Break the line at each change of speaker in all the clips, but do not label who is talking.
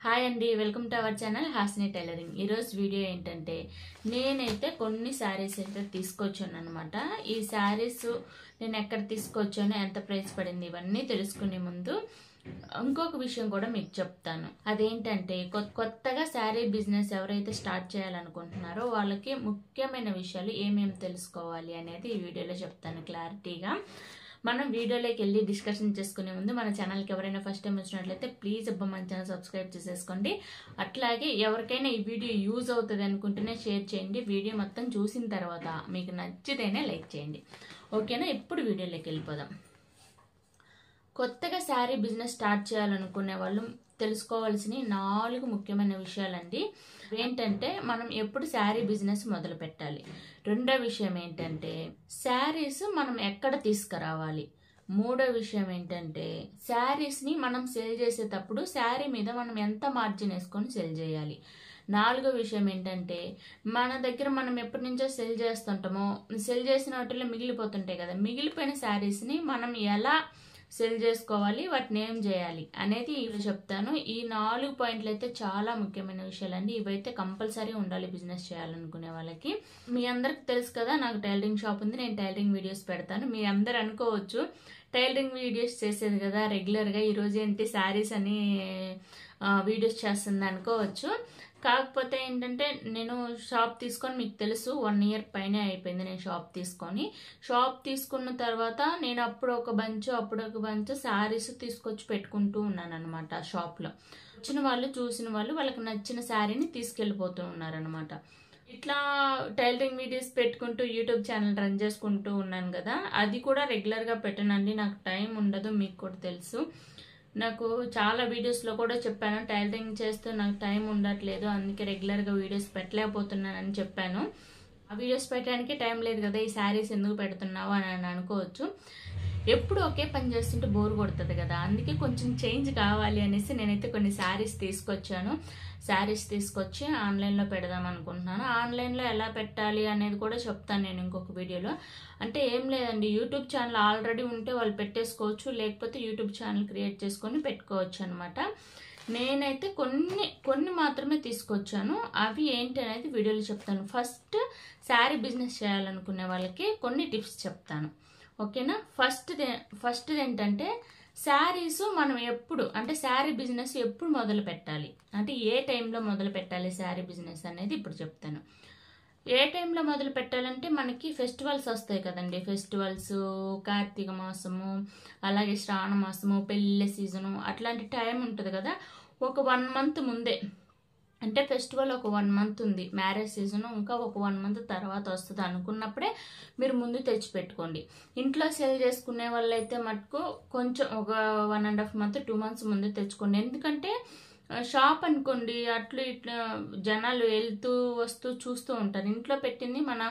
Hi అండి, welcome to our channel Hasini tailoring. ఈరోజు video ఏంటంటే నేనైతే కొన్ని శారీస్ అయితే తీసుకొచ్చాను అనమాట. ఈ శారీస్ నేను ఎక్కడ తీసుకొచ్చాను, ఎంత ప్రైస్ పడింది, ఇవన్నీ తెలుసుకునే ముందు ఇంకొక విషయం కూడా మీకు చెప్తాను. అదేంటంటే కొత్తగా శారీ బిజినెస్ ఎవరైతే స్టార్ట్ చేయాలనుకుంటున్నారో వాళ్ళకి ముఖ్యమైన విషయాలు ఏమేమి తెలుసుకోవాలి అనేది ఈ వీడియోలో చెప్తాను క్లారిటీగా. మనం వీడియోలోకి వెళ్ళి డిస్కషన్ చేసుకునే ముందు మన ఛానల్కి ఎవరైనా ఫస్ట్ టైం వచ్చినట్లయితే ప్లీజ్ మన ఛానల్ సబ్స్క్రైబ్ చేసేసుకోండి. అట్లాగే ఎవరికైనా ఈ వీడియో యూజ్ అవుతుంది అనుకుంటేనే షేర్ చేయండి. వీడియో మొత్తం చూసిన తర్వాత మీకు నచ్చితేనే లైక్ చేయండి. ఓకేనా? ఇప్పుడు వీడియోలోకి వెళ్ళిపోదాం. కొత్తగా శారీ బిజినెస్ స్టార్ట్ చేయాలనుకునే వాళ్ళు తెలుసుకోవాల్సిన 4 ముఖ్యమైన విషయాలండి. ఏంటంటే మనం ఎప్పుడు శారీ బిజినెస్ మొదలు పెట్టాలి, రెండో విషయం ఏంటంటే శారీస్ మనం ఎక్కడ తీసుకురావాలి, మూడో విషయం ఏంటంటే శారీస్ని మనం సెల్ చేసేటప్పుడు శారీ మీద మనం ఎంత మార్జిన్ వేసుకొని సెల్ చేయాలి, నాలుగో విషయం ఏంటంటే మన దగ్గర మనం ఎప్పటి నుంచో సెల్ చేస్తుంటామో సెల్ చేసిన వాటిలో మిగిలిపోతుంటాయి కదా, మిగిలిపోయిన శారీస్ని మనం ఎలా సెల్ చేసుకోవాలి, వాటిని ఏం చేయాలి అనేది ఇవి చెప్తాను. ఈ 4 పాయింట్లు అయితే చాలా ముఖ్యమైన విషయాలండి. ఇవైతే కంపల్సరీ ఉండాలి బిజినెస్ చేయాలనుకునే వాళ్ళకి. మీ అందరికి తెలుసు కదా, నాకు టైలరింగ్ షాప్ ఉంది, నేను టైలరింగ్ వీడియోస్ పెడతాను. మీ అందరు అనుకోవచ్చు టైలరింగ్ వీడియోస్ చేసేది కదా రెగ్యులర్గా, ఈరోజు ఏంటి శారీస్ అని వీడియోస్ చేస్తుంది అనుకోవచ్చు. కాకపోతే ఏంటంటే నేను షాప్ తీసుకొని, మీకు తెలుసు 1 ఇయర్ పైనే అయిపోయింది నేను షాప్ తీసుకున్న తర్వాత నేను అప్పుడు ఒక బంచ్ శారీస్ తీసుకొచ్చి పెట్టుకుంటూ ఉన్నాను అనమాట. షాప్లో వచ్చిన వాళ్ళు చూసిన వాళ్ళు వాళ్ళకి నచ్చిన శారీని తీసుకెళ్ళిపోతూ ఉన్నారనమాట. ఇట్లా టైలరింగ్ వీడియోస్ పెట్టుకుంటూ యూట్యూబ్ ఛానల్ రన్ చేసుకుంటూ ఉన్నాను కదా, అది కూడా రెగ్యులర్గా పెట్టనండి, నాకు టైం ఉండదు, మీకు కూడా తెలుసు. నాకు చాలా వీడియోస్లో కూడా చెప్పాను టైలరింగ్ చేస్తూ నాకు టైం ఉండట్లేదు, అందుకే రెగ్యులర్గా వీడియోస్ పెట్టలేకపోతున్నానని చెప్పాను. ఆ వీడియోస్ పెట్టడానికి టైం లేదు కదా, ఈ శారీస్ ఎందుకు పెడుతున్నావు అని అనుకోవచ్చు. ఎప్పుడు ఒకే పని చేస్తుంటే బోర్ కొడుతుంది కదా, అందుకే కొంచెం చేంజ్ కావాలి అనేసి నేనైతే కొన్ని శారీస్ తీసుకొచ్చి ఆన్లైన్లో పెడదాం అనుకుంటున్నాను. ఆన్లైన్లో ఎలా పెట్టాలి అనేది కూడా చెప్తాను నేను ఇంకొక వీడియోలో. అంటే ఏం లేదండి, యూట్యూబ్ ఛానల్ ఆల్రెడీ ఉంటే వాళ్ళు పెట్టేసుకోవచ్చు, లేకపోతే యూట్యూబ్ ఛానల్ క్రియేట్ చేసుకొని పెట్టుకోవచ్చు అనమాట. నేనైతే కొన్ని మాత్రమే తీసుకొచ్చాను, అవి ఏంటి అనేది వీడియోలో చెప్తాను. ఫస్ట్ శారీ బిజినెస్ చేయాలనుకునే వాళ్ళకి కొన్ని టిప్స్ చెప్తాను, ఓకేనా? ఫస్ట్ ఏంటంటే శారీస్ మనం ఎప్పుడు, అంటే శారీ బిజినెస్ ఎప్పుడు మొదలు పెట్టాలి, అంటే ఏ టైంలో మొదలు పెట్టాలి శారీ బిజినెస్ అనేది ఇప్పుడు చెప్తాను. ఏ టైంలో మొదలు పెట్టాలంటే మనకి ఫెస్టివల్స్ వస్తాయి కదండి, ఫెస్టివల్స్, కార్తీక మాసము, అలాగే శ్రావణ మాసము, పెళ్ళిళ్ళ సీజను, అట్లాంటి టైం ఉంటుంది కదా, ఒక 1 మంత్ ముందే, అంటే ఫెస్టివల్ ఒక 1 మంత్ ఉంది, మ్యారేజ్ సీజన్ ఇంకా ఒక 1 మంత్ తర్వాత వస్తుంది అనుకున్నప్పుడే మీరు ముందు తెచ్చి పెట్టుకోండి. ఇంట్లో సేల్ చేసుకునే వాళ్ళైతే మటుకు కొంచెం ఒక 1.5 మంత్ 2 మంత్స్ ముందు తెచ్చుకోండి. ఎందుకంటే షాప్ అనుకోండి అట్లు ఇట్లా జనాలు వెళ్తూ వస్తూ చూస్తూ ఉంటారు, ఇంట్లో పెట్టింది మన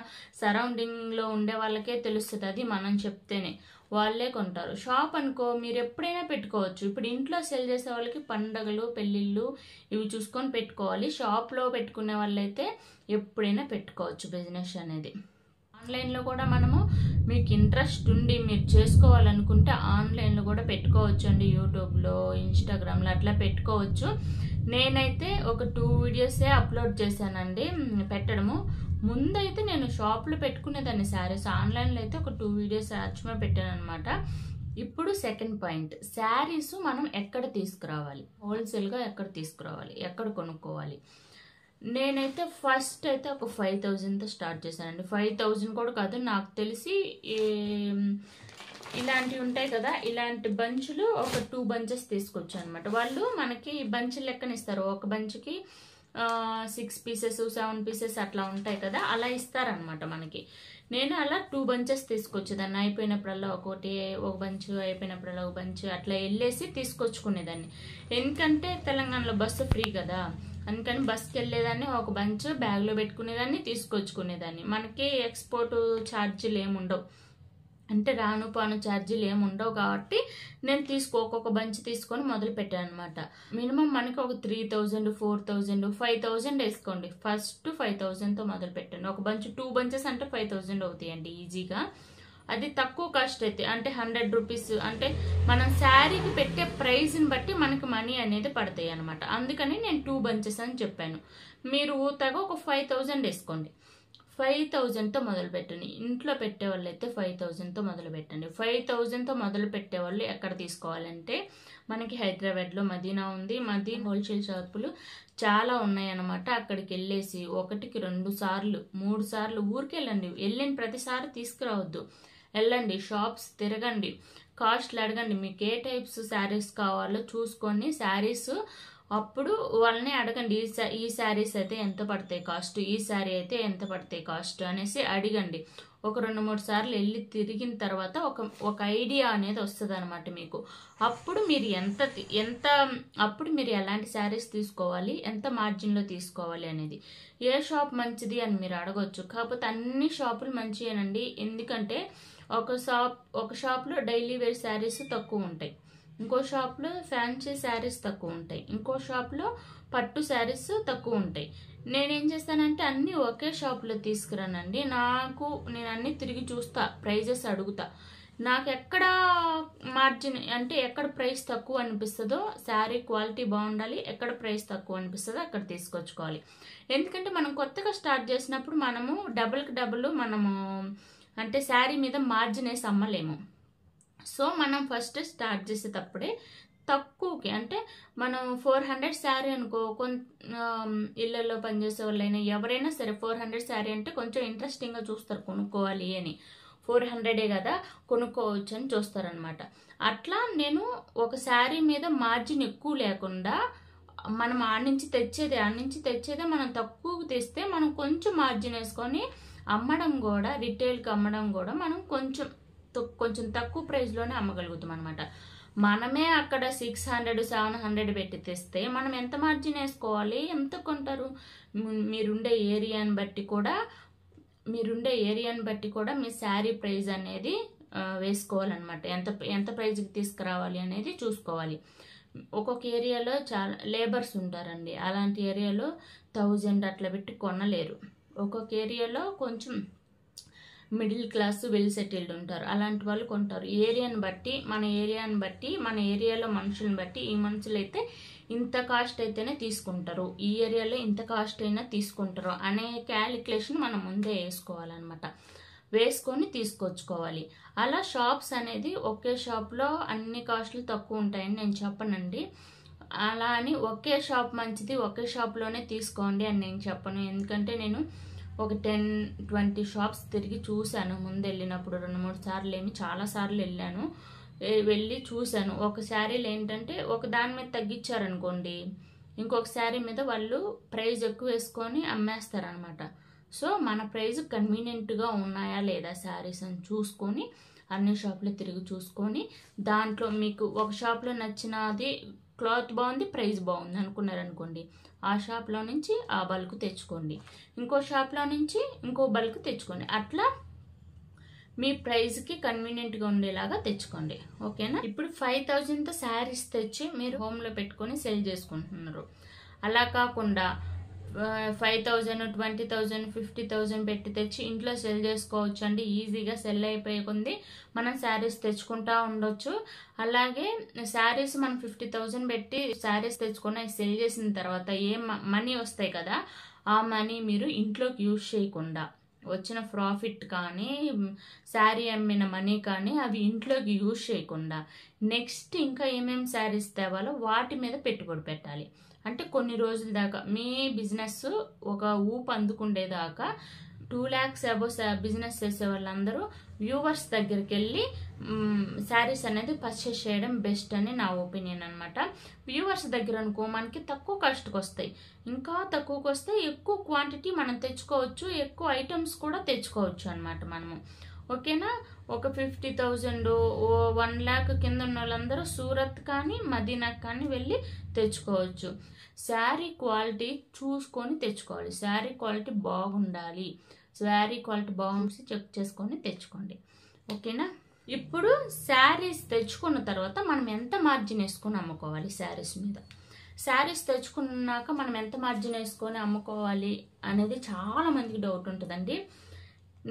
సరౌండింగ్లో ఉండే వాళ్ళకే తెలుస్తుంది, అది మనం చెప్తేనే వాళ్ళే కొంటారు. షాప్ అనుకో మీరు ఎప్పుడైనా పెట్టుకోవచ్చు. ఇప్పుడు ఇంట్లో సెల్ చేసే వాళ్ళకి పండగలు, పెళ్ళిళ్ళు ఇవి చూసుకొని పెట్టుకోవాలి. షాప్లో పెట్టుకునే వాళ్ళైతే ఎప్పుడైనా పెట్టుకోవచ్చు బిజినెస్ అనేది. ఆన్లైన్లో కూడా మనము మీకు ఇంట్రెస్ట్ ఉండి మీరు చేసుకోవాలనుకుంటే ఆన్లైన్లో కూడా పెట్టుకోవచ్చు అండి, యూట్యూబ్లో, ఇన్స్టాగ్రామ్లో అట్లా పెట్టుకోవచ్చు. నేనైతే ఒక 2 వీడియోసే అప్లోడ్ చేశానండి పెట్టడము. ముందైతే నేను షాప్లో పెట్టుకునేదాన్ని శారీస్, ఆన్లైన్లో అయితే ఒక 2 వీడియోస్ అచ్చమే పెట్టాను అనమాట. ఇప్పుడు సెకండ్ పాయింట్, శారీస్ మనం ఎక్కడ తీసుకురావాలి, హోల్సేల్గా ఎక్కడ తీసుకురావాలి, ఎక్కడ కొనుక్కోవాలి. నేనైతే ఫస్ట్ అయితే ఒక 5,000తో స్టార్ట్ చేశానండి. 5,000 కూడా కాదు, నాకు తెలిసి ఇలాంటివి ఉంటాయి కదా, ఇలాంటి బంచులు ఒక 2 బంచెస్ తీసుకొచ్చాను అనమాట. వాళ్ళు మనకి బంచులు లెక్కన ఇస్తారు, ఒక బంచ్కి 6 పీసెస్ 7 పీసెస్ అట్లా ఉంటాయి కదా, అలా ఇస్తారనమాట మనకి. నేను అలా 2 బంచెస్ తీసుకొచ్చేదాన్ని, అయిపోయినప్పుడల్లా ఒక బంచ్, అయిపోయినప్పుడల్లా ఒక బంచ్ అట్లా వెళ్ళేసి తీసుకొచ్చుకునేదాన్ని. ఎందుకంటే తెలంగాణలో బస్సు ఫ్రీ కదా, అందుకని బస్కి వెళ్ళేదాన్ని, ఒక బంచ్ బ్యాగ్లో పెట్టుకునేదాన్ని, తీసుకొచ్చుకునేదాన్ని. మనకి ఎక్స్పోర్ట్ ఛార్జీలు ఏముండవు, అంటే రాను పాను ఛార్జీలు ఏముండవు కాబట్టి నేను ఒక్కొక్క బంచ్ తీసుకొని మొదలు పెట్టాను అనమాట. మినిమం మనకి ఒక 3,000, 4,000, 5,000 వేసుకోండి. ఫస్ట్ 5,000తో మొదలు పెట్టండి. ఒక బంచ్ 2 బంచెస్ అంటే 5,000 అవుతాయండి ఈజీగా. అది తక్కువ కాస్ట్ అయితే అంటే 100 రూపీస్, అంటే మనం శారీకి పెట్టే ప్రైస్ని బట్టి మనకి మనీ అనేది పడతాయి అనమాట. అందుకని నేను 2 బంచెస్ అని చెప్పాను. మీరు ఊతగా ఒక 5000 వేసుకోండి. 5000తో మొదలు పెట్టండి. ఇంట్లో పెట్టే వాళ్ళు అయితే 5000తో మొదలు పెట్టండి. 5000తో మొదలు పెట్టే వాళ్ళు ఎక్కడ తీసుకోవాలంటే మనకి హైదరాబాద్లో మదీనా ఉంది. మదీనా హోల్సేల్ షాపులు చాలా ఉన్నాయన్నమాట. అక్కడికి వెళ్ళేసి 1కి 2 సార్లు 3 సార్లు ఊరికి వెళ్ళండి. వెళ్ళిన ప్రతిసారి తీసుకురావద్దు. వెళ్ళండి, షాప్స్ తిరగండి, కాస్ట్లు అడగండి. మీకు ఏ టైప్స్ శారీస్ కావాలో చూసుకొని శారీస్ అప్పుడు వాళ్ళని అడగండి. ఈ శారీస్ అయితే ఎంత పడతాయి కాస్ట్, ఈ శారీ అయితే ఎంత పడతాయి కాస్ట్ అనేసి అడగండి. ఒక 2-3 సార్లు వెళ్ళి తిరిగిన తర్వాత ఒక ఐడియా అనేది వస్తుంది అనమాట మీకు. అప్పుడు మీరు అప్పుడు మీరు ఎలాంటి శారీస్ తీసుకోవాలి, ఎంత మార్జిన్లో తీసుకోవాలి అనేది, ఏ షాప్ మంచిది అని మీరు అడగొచ్చు. కాకపోతే అన్ని షాపులు మంచివేనండి. ఎందుకంటే ఒక షాప్లో డైలీ వేర్ శారీస్ తక్కువ ఉంటాయి, ఇంకో షాప్లో ఫ్యాన్సీ శారీస్ తక్కువ ఉంటాయి, ఇంకో షాప్లో పట్టు శారీస్ తక్కువ ఉంటాయి. నేనేం చేస్తానంటే అన్నీ ఒకే షాప్లో తీసుకురానండి. నేను అన్నీ తిరిగి చూస్తా, ప్రైజెస్ అడుగుతా. నాకు ఎక్కడ మార్జిన్ అంటే ఎక్కడ ప్రైస్ తక్కువ అనిపిస్తుందో, శారీ క్వాలిటీ బాగుండాలి, ఎక్కడ ప్రైస్ తక్కువ అనిపిస్తుందో అక్కడ తీసుకొచ్చుకోవాలి. ఎందుకంటే మనం కొత్తగా స్టార్ట్ చేసినప్పుడు మనము డబుల్కి డబుల్ మనము అంటే శారీ మీద మార్జిన్ వేసి అమ్మలేము. సో మనం ఫస్ట్ స్టార్ట్ చేసేటప్పుడే తక్కువకి, అంటే మనం 400 శారీ అనుకో, ఇళ్లలో పనిచేసే వాళ్ళైనా ఎవరైనా సరే 400 శారీ అంటే కొంచెం ఇంట్రెస్టింగ్గా చూస్తారు, కొనుక్కోవాలి అని. 400 కదా కొనుక్కోవచ్చు అని చూస్తారనమాట. అట్లా నేను ఒక శారీ మీద మార్జిన్ ఎక్కువ లేకుండా, మనం ఆడ నుంచి తెచ్చేదే మనం తక్కువకి తెస్తే మనం కొంచెం మార్జిన్ వేసుకొని అమ్మడం కూడా, రిటైల్కి అమ్మడం కూడా మనం కొంచెం తక్కువ ప్రైస్లోనే అమ్మగలుగుతాం అనమాట. మనమే అక్కడ 600-700 పెట్టి తెస్తే మనం ఎంత మార్జిన్ వేసుకోవాలి, ఎంత కొంటారు? మీరుండే ఏరియాని బట్టి కూడా మీ శారీ ప్రైస్ అనేది వేసుకోవాలన్నమాట. ఎంత ప్రైస్కి తీసుకురావాలి అనేది చూసుకోవాలి. ఒక్కొక్క ఏరియాలో చాలా లేబర్స్ ఉంటారండి. అలాంటి ఏరియాలో 1000 అట్లా పెట్టి కొనలేరు. ఒక్కొక్క ఏరియాలో కొంచెం మిడిల్ క్లాస్ వెల్ సెటిల్డ్ ఉంటారు, అలాంటి వాళ్ళు కొంటారు. మన ఏరియాలో మనుషులను బట్టి ఈ మనుషులు అయితే ఇంత కాస్ట్ అయితేనే తీసుకుంటారు, ఈ ఏరియాలో ఇంత కాస్ట్ అయినా తీసుకుంటారు అనే క్యాలిక్యులేషన్ మనం ముందే వేసుకోవాలన్నమాట. వేసుకొని తీసుకొచ్చుకోవాలి. అలా షాప్స్ అనేది ఒకే షాప్లో అన్ని కాస్ట్లు తక్కువ ఉంటాయని నేను చెప్పనండి. అలా అని ఒకే షాప్ మంచిది, ఒకే షాప్లోనే తీసుకోండి అని నేను చెప్పను. ఎందుకంటే నేను ఒక 10-20 షాప్స్ తిరిగి చూశాను. ముందు వెళ్ళినప్పుడు 2-3 సార్లు చాలా సార్లు వెళ్ళి చూశాను. ఒక శారీలు ఏంటంటే ఒక దాని మీద తగ్గించారనుకోండి, ఇంకొక శారీ మీద వాళ్ళు ప్రైస్ ఎక్కువ వేసుకొని అమ్మేస్తారనమాట. సో మన ప్రైస్ కన్వీనియంట్గా ఉన్నాయా లేదా శారీస్ అని చూసుకొని అన్ని షాపులు తిరిగి చూసుకొని, దాంట్లో మీకు ఒక షాప్లో నచ్చినది, క్లాత్ బాగుంది, ప్రైస్ బాగుంది అనుకున్నారనుకోండి, ఆ షాప్లో నుంచి ఆ బల్క్ తెచ్చుకోండి, ఇంకో షాప్లో నుంచి ఇంకో బల్క్ తెచ్చుకోండి. అట్లా మీ ప్రైస్కి కన్వీనియంట్గా ఉండేలాగా తెచ్చుకోండి. ఓకేనా? ఇప్పుడు 5000తో శారీస్ తెచ్చి మీరు హోమ్లో పెట్టుకొని సెల్ చేసుకుంటున్నారు. అలా కాకుండా 5000, 20,000, 50,000 పెట్టి తెచ్చి ఇంట్లో సెల్ చేసుకోవచ్చు అండి. ఈజీగా సెల్ అయిపోయే కొంది మనం శారీస్ తెచ్చుకుంటా ఉండొచ్చు. అలాగే శారీస్ మనం 50,000 పెట్టి శారీస్ తెచ్చుకొని సెల్ చేసిన తర్వాత మనీ వస్తాయి కదా, ఆ మనీ మీరు ఇంట్లోకి యూజ్ చేయకుండా, వచ్చిన ప్రాఫిట్ కానీ శారీ అమ్మిన మనీ కానీ అవి ఇంట్లోకి యూజ్ చేయకుండా నెక్స్ట్ ఇంకా ఏమేమి శారీస్ తేవాలో వాటి మీద పెట్టుబడి పెట్టాలి. అంటే కొన్ని రోజుల దాకా మీ బిజినెస్ ఒక ఊపు అందుకుండేదాకా 2 lakhs అబోవ్ బిజినెస్ చేసే వాళ్ళందరూ వ్యూవర్స్ దగ్గరికి వెళ్ళి శారీస్ అనేది పర్చేస్ చేయడం బెస్ట్ అని నా ఒపీనియన్ అనమాట. వ్యూవర్స్ దగ్గర అనుకో మనకి తక్కువ కాస్ట్కి వస్తాయి, ఇంకా తక్కువకి వస్తే ఎక్కువ క్వాంటిటీ మనం తెచ్చుకోవచ్చు, ఎక్కువ ఐటమ్స్ కూడా తెచ్చుకోవచ్చు అనమాట మనము. ఓకేనా? ఒక 50,000 1 lakh కింద ఉన్న వాళ్ళందరూ సూరత్ కానీ మదీనాకి కానీ వెళ్ళి తెచ్చుకోవచ్చు. శారీ క్వాలిటీ చూసుకొని తెచ్చుకోవాలి. శారీ క్వాలిటీ బాగుండాలి, శారీ క్వాలిటీ బాగుండి చెక్ చేసుకొని తెచ్చుకోండి. ఓకేనా? ఇప్పుడు శారీస్ తెచ్చుకున్న తర్వాత మనం ఎంత మార్జిన్ వేసుకొని అమ్ముకోవాలి శారీస్ మీద. శారీస్ తెచ్చుకున్నాక మనం ఎంత మార్జిన్ వేసుకొని అమ్ముకోవాలి అనేది చాలా మందికి డౌట్ ఉంటుందండి.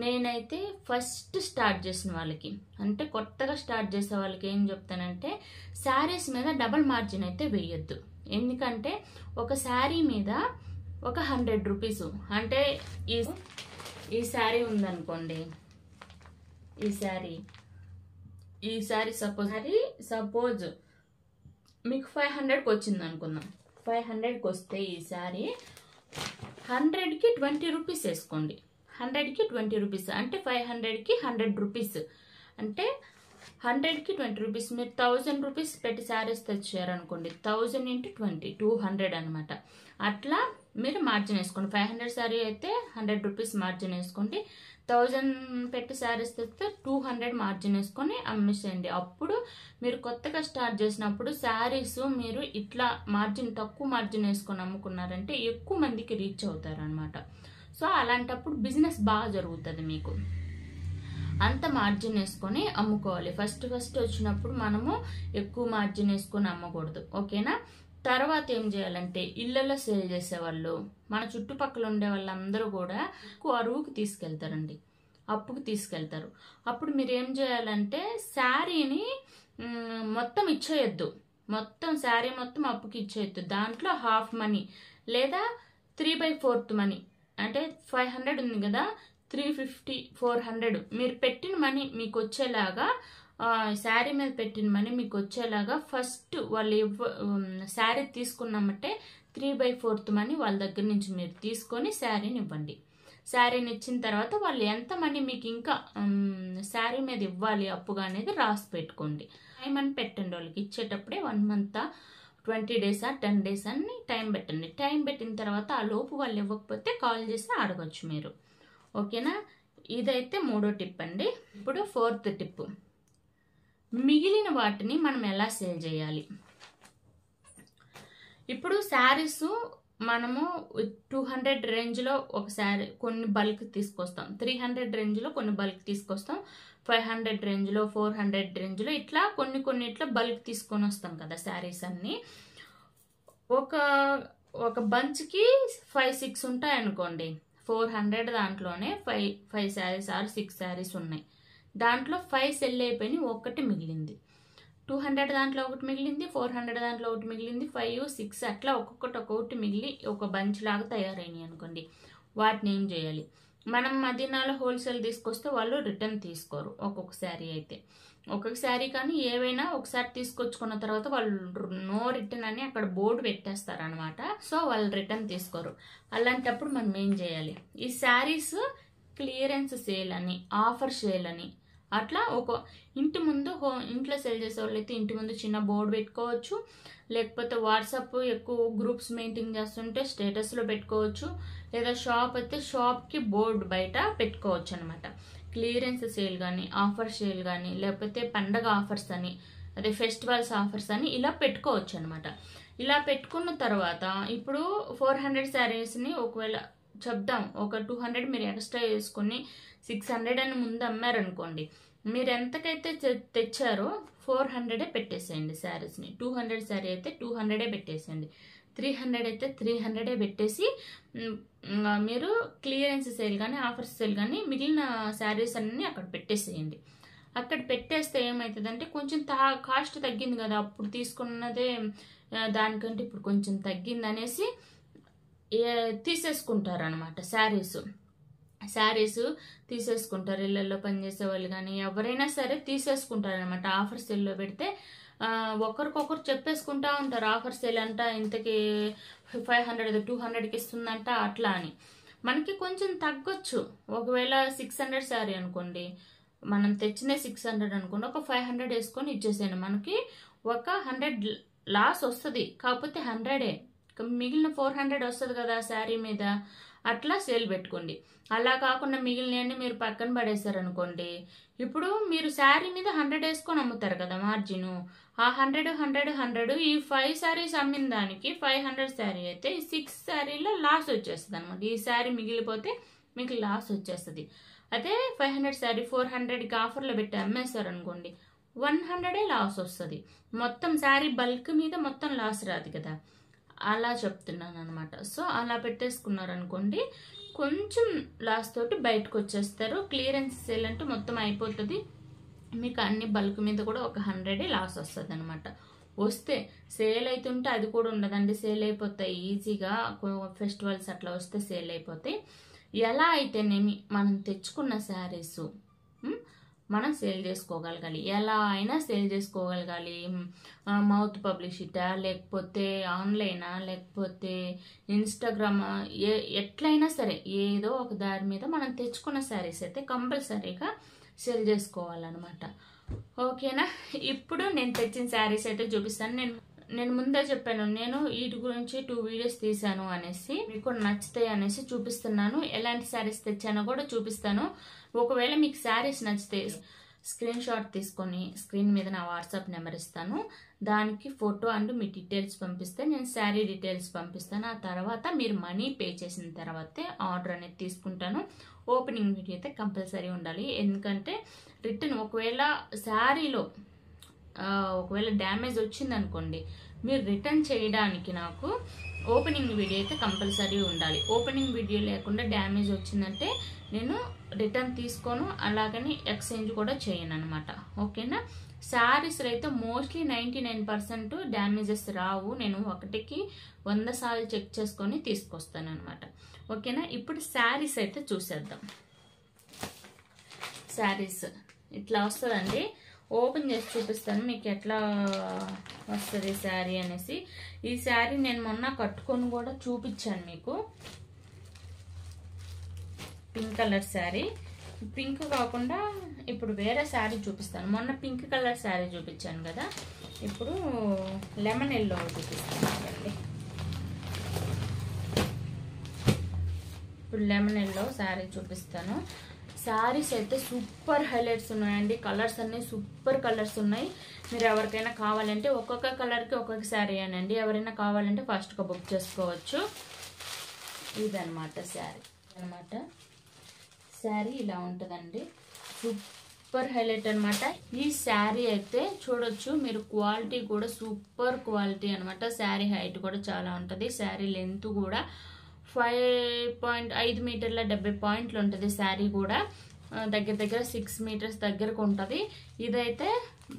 నేనైతే ఫస్ట్ స్టార్ట్ చేసిన వాళ్ళకి, అంటే కొత్తగా స్టార్ట్ చేసే వాళ్ళకి ఏం చెప్తానంటే, శారీస్ మీద డబుల్ మార్జిన్ అయితే వేయొద్దు. ఎందుకంటే ఒక శారీ మీద ఒక 100 రూపీస్, అంటే ఈ శారీ ఉందనుకోండి, ఈ శారీ సపోజ్ మీకు 500కి వచ్చింది అనుకుందాం. 500కి వస్తే ఈ శారీ 100కి 20 రూపీస్ వేసుకోండి. 100కి 20 రూపీస్ అంటే 500కి 100 రూపీస్, అంటే 100కి 20 రూపీస్. మీరు 1000 రూపీస్ పెట్టి శారీస్ తెచ్చారనుకోండి, 1000 × 20 200 అనమాట. అట్లా మీరు మార్జిన్ వేసుకోండి. 500 శారీ అయితే 100 రూపీస్ మార్జిన్ వేసుకోండి. 1000 పెట్టి శారీస్ తెస్తే 200 మార్జిన్ వేసుకొని అమ్మేసేయండి. అప్పుడు మీరు కొత్తగా స్టార్ట్ చేసినప్పుడు శారీస్ మీరు ఇట్లా తక్కువ మార్జిన్ వేసుకొని అమ్ముకున్నారంటే ఎక్కువ మందికి రీచ్ అవుతారు అనమాట. సో అలాంటప్పుడు బిజినెస్ బాగా జరుగుతుంది మీకు. అంత మార్జిన్ వేసుకొని అమ్ముకోవాలి. ఫస్ట్ వచ్చినప్పుడు మనము ఎక్కువ మార్జిన్ వేసుకొని అమ్మకూడదు, ఓకేనా? తర్వాత ఏం చేయాలంటే, ఇళ్లలో సేల్ చేసేవాళ్ళు, మన చుట్టుపక్కల ఉండే వాళ్ళందరూ కూడా అరువుకి తీసుకెళ్తారండి, అప్పుకి తీసుకెళ్తారు. అప్పుడు మీరు ఏం చేయాలంటే, శారీని మొత్తం ఇచ్చేయద్దు, శారీ మొత్తం అప్పుకి ఇచ్చేయద్దు. దాంట్లో హాఫ్ మనీ లేదా 3/4 మనీ, అంటే 500 ఉంది కదా, 350 400 మీరు పెట్టిన మనీ మీకు వచ్చేలాగా, శారీ మీద పెట్టిన మనీ మీకు వచ్చేలాగా ఫస్ట్ వాళ్ళు శారీ తీసుకున్నామంటే 3/4 మనీ వాళ్ళ దగ్గర నుంచి మీరు తీసుకొని శారీని ఇవ్వండి. శారీని ఇచ్చిన తర్వాత వాళ్ళు ఎంత మనీ మీకు ఇంకా శారీ మీద ఇవ్వాలి అప్పుగా అనేది రాసి పెట్టుకోండి. టైం అని పెట్టండి వాళ్ళకి ఇచ్చేటప్పుడే. 1 మంత్ 20 డేసా 10 డేస్ అని టైం పెట్టండి. టైం పెట్టిన తర్వాత ఆ లోపు వాళ్ళు ఇవ్వకపోతే కాల్ చేసి అడగచ్చు మీరు, ఓకేనా? ఇదైతే 3వ టిప్ అండి. ఇప్పుడు 4th టిప్, మిగిలిన వాటిని మనం ఎలా సేల్ చేయాలి. ఇప్పుడు శారీస్ మనము 200 రేంజ్లో ఒక శారీ కొన్ని బల్క్ తీసుకొస్తాం, 300 రేంజ్లో కొన్ని బల్క్ తీసుకొస్తాం, 500 రేంజ్లో 400 రేంజ్లో ఇట్లా కొన్ని ఇట్లా బల్క్ తీసుకొని వస్తాం కదా శారీస్ అన్ని. ఒక బంచ్కి 5-6 ఉంటాయి అనుకోండి. 400 దాంట్లోనే 5 శారీస్ ఆర్ 6 శారీస్ ఉన్నాయి. దాంట్లో 5 సెల్ అయిపోయినాయి, ఒకటి మిగిలింది. 200 దాంట్లో ఒకటి మిగిలింది, 400 దాంట్లో ఒకటి మిగిలింది, 5, 6 అట్లా ఒక్కొక్కటి మిగిలి ఒక బంచ్ లాగా తయారైనాయి అనుకోండి. వాటిని ఏం చేయాలి, మనం మదీనాలో హోల్సేల్ తీసుకొస్తే వాళ్ళు రిటర్న్ తీసుకోరు. ఒక్కొక్క శారీ అయితే, ఒక్కొక్క శారీ కానీ ఏవైనా ఒకసారి తీసుకొచ్చుకున్న తర్వాత వాళ్ళు నో రిటర్న్ అని అక్కడ బోర్డు పెట్టేస్తారు అనమాట. సో వాళ్ళు రిటర్న్ తీసుకోరు. అలాంటప్పుడు మనం ఏం చేయాలి, ఈ శారీస్ క్లియరెన్స్ సేల్ అని, ఆఫర్ సేల్ అని, అట్లా ఒక ఇంటి ముందు ఇంట్లో సేల్ చేసే వాళ్ళు అయితే ఇంటి ముందు చిన్న బోర్డు పెట్టుకోవచ్చు. లేకపోతే వాట్సాప్ ఎక్కువ గ్రూప్స్ మెయింటైన్ చేస్తుంటే స్టేటస్లో పెట్టుకోవచ్చు. లేదా షాప్ అయితే షాప్కి బోర్డు బయట పెట్టుకోవచ్చు అనమాట. క్లియరెన్స్ సేల్ కానీ, ఆఫర్ సేల్ కానీ, లేకపోతే పండగ ఆఫర్స్ అని, అదే ఫెస్టివల్స్ ఆఫర్స్ అని ఇలా పెట్టుకోవచ్చు అనమాట. ఇలా పెట్టుకున్న తర్వాత ఇప్పుడు 400 శారీస్ని ఒకవేళ చెప్దాం, ఒక 200 మీరు ఎక్స్ట్రా వేసుకుని 600 అని ముందు అమ్మారనుకోండి. మీరు ఎంతకైతే తెచ్చారో 400 పెట్టేసేయండి శారీస్ని. 200 శారీ అయితే 200 పెట్టేసేయండి. 300 అయితే 300 పెట్టేసి మీరు క్లియరెన్స్ సేల్ కానీ, ఆఫర్స్ సేల్ కానీ మిగిలిన శారీస్ అన్నీ అక్కడ పెట్టేసేయండి. అక్కడ పెట్టేస్తే ఏమవుతుందంటే కొంచెం కాస్ట్ తగ్గింది కదా, అప్పుడు తీసుకున్నదే దానికంటే ఇప్పుడు కొంచెం తగ్గింది అనేసి తీసేసుకుంటారు అనమాట. శారీస్ తీసేసుకుంటారు. ఇళ్ళల్లో పనిచేసే వాళ్ళు కానీ ఎవరైనా సరే తీసేసుకుంటారు అనమాట. ఆఫర్ సేల్లో పెడితే ఒకరికొకరు చెప్పేసుకుంటా ఉంటారు, ఆఫర్ సేల్ అంట ఇంతకి 500 200కి ఇస్తుందంట అట్లా అని. మనకి కొంచెం తగ్గొచ్చు. ఒకవేళ 600 శారీ అనుకోండి, మనం తెచ్చిన 600 అనుకోండి, ఒక 500 వేసుకొని ఇచ్చేసాను, మనకి ఒక 100 లాస్ వస్తుంది. కాకపోతే 100 మిగిలిన 400 వస్తుంది కదా శారీ మీద. అట్లా సేల్ పెట్టుకోండి. అలా కాకుండా మిగిలినవన్నీ మీరు పక్కన పడేశారనుకోండి, ఇప్పుడు మీరు శారీ మీద 100 వేసుకొని అమ్ముతారు కదా మార్జిన్. ఆ 100 ఈ 5 శారీస్ అమ్మిన దానికి 500 శారీ అయితే ఈ 6 శారీలో లాస్ వచ్చేస్తుంది అనమాట. ఈ శారీ మిగిలిపోతే మీకు లాస్ వచ్చేస్తుంది. అదే 500 శారీ 400కి ఆఫర్లో పెట్టి అమ్మేశారనుకోండి, 100 లాస్ వస్తుంది. మొత్తం శారీ బల్క్ మీద మొత్తం లాస్ రాదు కదా, అలా చెప్తున్నాను అనమాట. సో అలా పెట్టేసుకున్నారనుకోండి కొంచెం లాస్ తోటి బయటకు వచ్చేస్తారు. క్లియరెన్స్ సేల్ అంటే మొత్తం అయిపోతుంది, మీకు అన్ని బల్క్ మీద కూడా ఒక 100 లాస్ వస్తుంది అనమాట. వస్తే సేల్ అవుతుంటే అది కూడా ఉండదండి, సేల్ అయిపోతాయి ఈజీగా. ఫెస్టివల్స్ అట్లా వస్తే సేల్ అయిపోతాయి. ఎలా అయితేనేమి మనం తెచ్చుకున్న శారీస్ మనం సేల్ చేసుకోగలగాలి, ఎలా అయినా సేల్ చేసుకోగలగాలి. మౌత్ పబ్లిసిటా, లేకపోతే ఆన్లైనా, లేకపోతే ఇన్స్టాగ్రామ్, ఎట్లయినా సరే ఏదో ఒక దారి మీద మనం తెచ్చుకున్న శారీస్ అయితే కంపల్సరీగా సేల్ చేసుకోవాలన్నమాట. ఓకేనా? ఇప్పుడు నేను తెచ్చిన శారీస్ అయితే చూపిస్తాను. నేను ముందే చెప్పాను, నేను వీటి గురించి 2 వీడియోస్ తీసాను అనేసి, మీకు నచ్చుతాయి అనేసి చూపిస్తున్నాను. ఎలాంటి శారీస్ తెచ్చానో కూడా చూపిస్తాను. ఒకవేళ మీకు శారీస్ నచ్చితే స్క్రీన్ షాట్ తీసుకొని స్క్రీన్ మీద నా వాట్సాప్ నెంబర్ ఇస్తాను, దానికి ఫోటో అండ్ మీ డీటెయిల్స్ పంపిస్తే నేను శారీ డీటెయిల్స్ పంపిస్తాను. ఆ తర్వాత మీరు మనీ పే చేసిన తర్వాతే ఆర్డర్ అనేది తీసుకుంటాను. ఓపెనింగ్ వీడియో అయితే కంపల్సరీ ఉండాలి, ఎందుకంటే రిటర్న్ ఒకవేళ శారీలో ఒకవేళ డ్యామేజ్ వచ్చిందనుకోండి, మీరు రిటర్న్ చేయడానికి నాకు ఓపెనింగ్ వీడియో అయితే కంపల్సరీ ఉండాలి. ఓపెనింగ్ వీడియో లేకుండా డ్యామేజ్ వచ్చిందంటే నేను రిటర్న్ తీసుకోను, అలాగని ఎక్స్చేంజ్ కూడా చేయను అనమాట. ఓకేనా? శారీస్లో అయితే మోస్ట్లీ 99% డ్యామేజెస్ రావు. నేను 1కి 100 సార్లు చెక్ చేసుకొని తీసుకొస్తాను అనమాట. ఓకేనా? ఇప్పుడు శారీస్ అయితే చూసేద్దాం. శారీస్ ఇట్లా వస్తుందండి. ఓపెన్ చేసి చూపిస్తాను మీకు ఎట్లా వస్తుంది శారీ అనేసి. ఈ శారీ నేను మొన్న కట్టుకొని కూడా చూపించాను మీకు. Pink colour sari. పింక్ కాకుండా ఇప్పుడు వేరే శారీ చూపిస్తాను. మొన్న పింక్ కలర్ శారీ చూపించాను కదా, ఇప్పుడు లెమన్ ఎల్లో చూపిస్తాను. ఇప్పుడు లెమన్ ఎల్లో శారీ చూపిస్తాను. శారీస్ అయితే సూపర్ హైలైట్స్ ఉన్నాయండి. కలర్స్ అన్నీ సూపర్ కలర్స్ ఉన్నాయి. మీరు ఎవరికైనా కావాలంటే ఒక్కొక్క కలర్కి ఒక్కొక్క శారీ అనండి. ఎవరైనా కావాలంటే ఫస్ట్గా బుక్ చేసుకోవచ్చు. ఇదనమాట శారీ అనమాట. శారీ ఇలా ఉంటుందండి, సూపర్ హైలైట్ అనమాట. ఈ శారీ అయితే చూడొచ్చు మీరు, క్వాలిటీ కూడా సూపర్ క్వాలిటీ అనమాట. శారీ హైట్ కూడా చాలా ఉంటుంది. శారీ లెంత్ కూడా 5.5 మీటర్ల 70 పాయింట్లు ఉంటుంది. శారీ కూడా దగ్గర దగ్గర 6 మీటర్స్ దగ్గరకు ఉంటుంది. ఇదైతే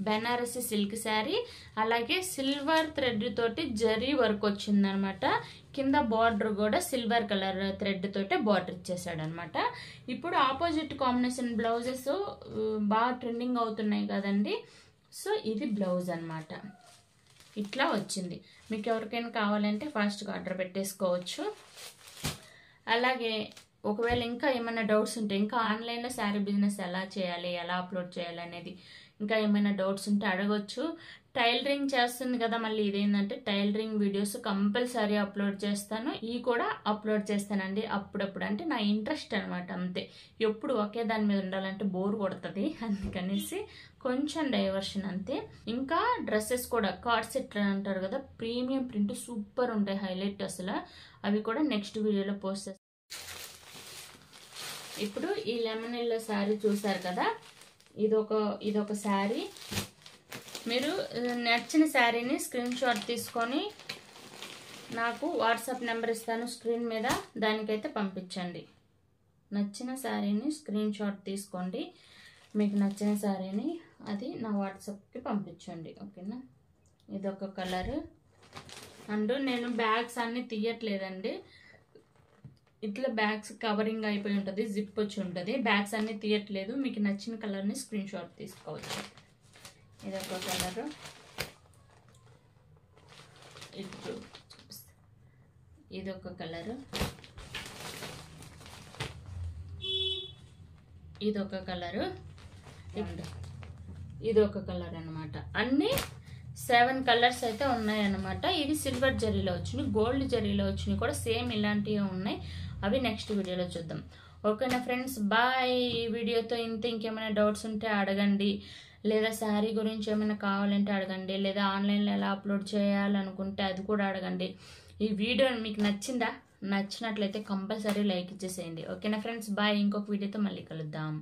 బెనారసి సిల్క్ శారీ, అలాగే సిల్వర్ థ్రెడ్ తోటి జరీ వర్క్ వచ్చిందనమాట. కింద బార్డర్ కూడా సిల్వర్ కలర్ థ్రెడ్ తోటి బార్డర్ ఇచ్చేసాడు అనమాట. ఇప్పుడు ఆపోజిట్ కాంబినేషన్ బ్లౌజెస్ బాగా ట్రెండింగ్ అవుతున్నాయి కదండి. సో ఇది బ్లౌజ్ అనమాట. ఇట్లా వచ్చింది. మీకు ఎవరికైనా కావాలంటే ఫాస్ట్గా ఆర్డర్ పెట్టేసుకోవచ్చు. అలాగే ఒకవేళ ఇంకా ఏమైనా డౌట్స్ ఉంటే, ఇంకా ఆన్లైన్లో శారీ బిజినెస్ ఎలా చేయాలి, ఎలా అప్లోడ్ చేయాలి అనేది ఇంకా ఏమైనా డౌట్స్ ఉంటే అడగొచ్చు. టైలరింగ్ చేస్తుంది కదా, మళ్ళీ ఇదేంటంటే టైలరింగ్ వీడియోస్ కంపల్సరీ అప్లోడ్ చేస్తాను. ఇవి కూడా అప్లోడ్ చేస్తానండి అప్పుడప్పుడు. అంటే నా ఇంట్రెస్ట్ అనమాట, అంతే. ఎప్పుడు ఒకే దాని మీద ఉండాలంటే బోర్ కొడుతుంది, అందుకనేసి కొంచెం డైవర్షన్ అంతే. ఇంకా డ్రెస్సెస్ కూడా కార్డ్ సెట్ అంటారు కదా, ప్రీమియం ప్రింట్ సూపర్ ఉంటాయి, హైలైట్ అసలు. అవి కూడా నెక్స్ట్ వీడియోలో పోస్ట్ చేస్తాను. ఇప్పుడు ఈ లెమన్ ఎల్లో శారీ చూసారు కదా, ఇదొక శారీ. మీరు నచ్చిన శారీని స్క్రీన్ షాట్ తీసుకొని నాకు వాట్సాప్ నెంబర్ ఇస్తాను స్క్రీన్ మీద, దానికైతే పంపించండి. నచ్చిన శారీని స్క్రీన్ షాట్ తీసుకోండి, మీకు నచ్చిన శారీని అది నా వాట్సాప్కి పంపించండి. ఓకేనా? ఇదొక కలర్. అండ్ నేను బ్యాగ్స్ అన్నీ తీయట్లేదండి, ఇట్లా బ్యాగ్స్ కవరింగ్ అయిపోయి ఉంటుంది, జిప్ వచ్చి ఉంటుంది. బ్యాగ్స్ అన్నీ తీయట్లేదు. మీకు నచ్చిన కలర్ని స్క్రీన్ షాట్ తీసుకోవచ్చు. ఇదొక కలరు. ఇదొక కలరు. ఇదొక కలరు. ఇదొక కలర్ అనమాట. అన్నీ 7 కలర్స్ అయితే ఉన్నాయన్నమాట. ఇది సిల్వర్ జరీలో వచ్చినాయి, గోల్డ్ జరీలో వచ్చినాయి కూడా సేమ్ ఇలాంటివి ఉన్నాయి. అవి నెక్స్ట్ వీడియోలో చూద్దాం. ఓకేనా ఫ్రెండ్స్, బాయ్. ఈ వీడియోతో ఇంకేమైనా డౌట్స్ ఉంటే అడగండి, లేదా శారీ గురించి ఏమైనా కావాలంటే అడగండి, లేదా ఆన్లైన్లో ఎలా అప్లోడ్ చేయాలనుకుంటే అది కూడా అడగండి. ఈ వీడియో మీకు నచ్చినట్లయితే కంపల్సరీ లైక్ ఇచ్చేసేయండి. ఓకేనా ఫ్రెండ్స్, బాయ్. ఇంకొక వీడియోతో మళ్ళీ కలుద్దాం.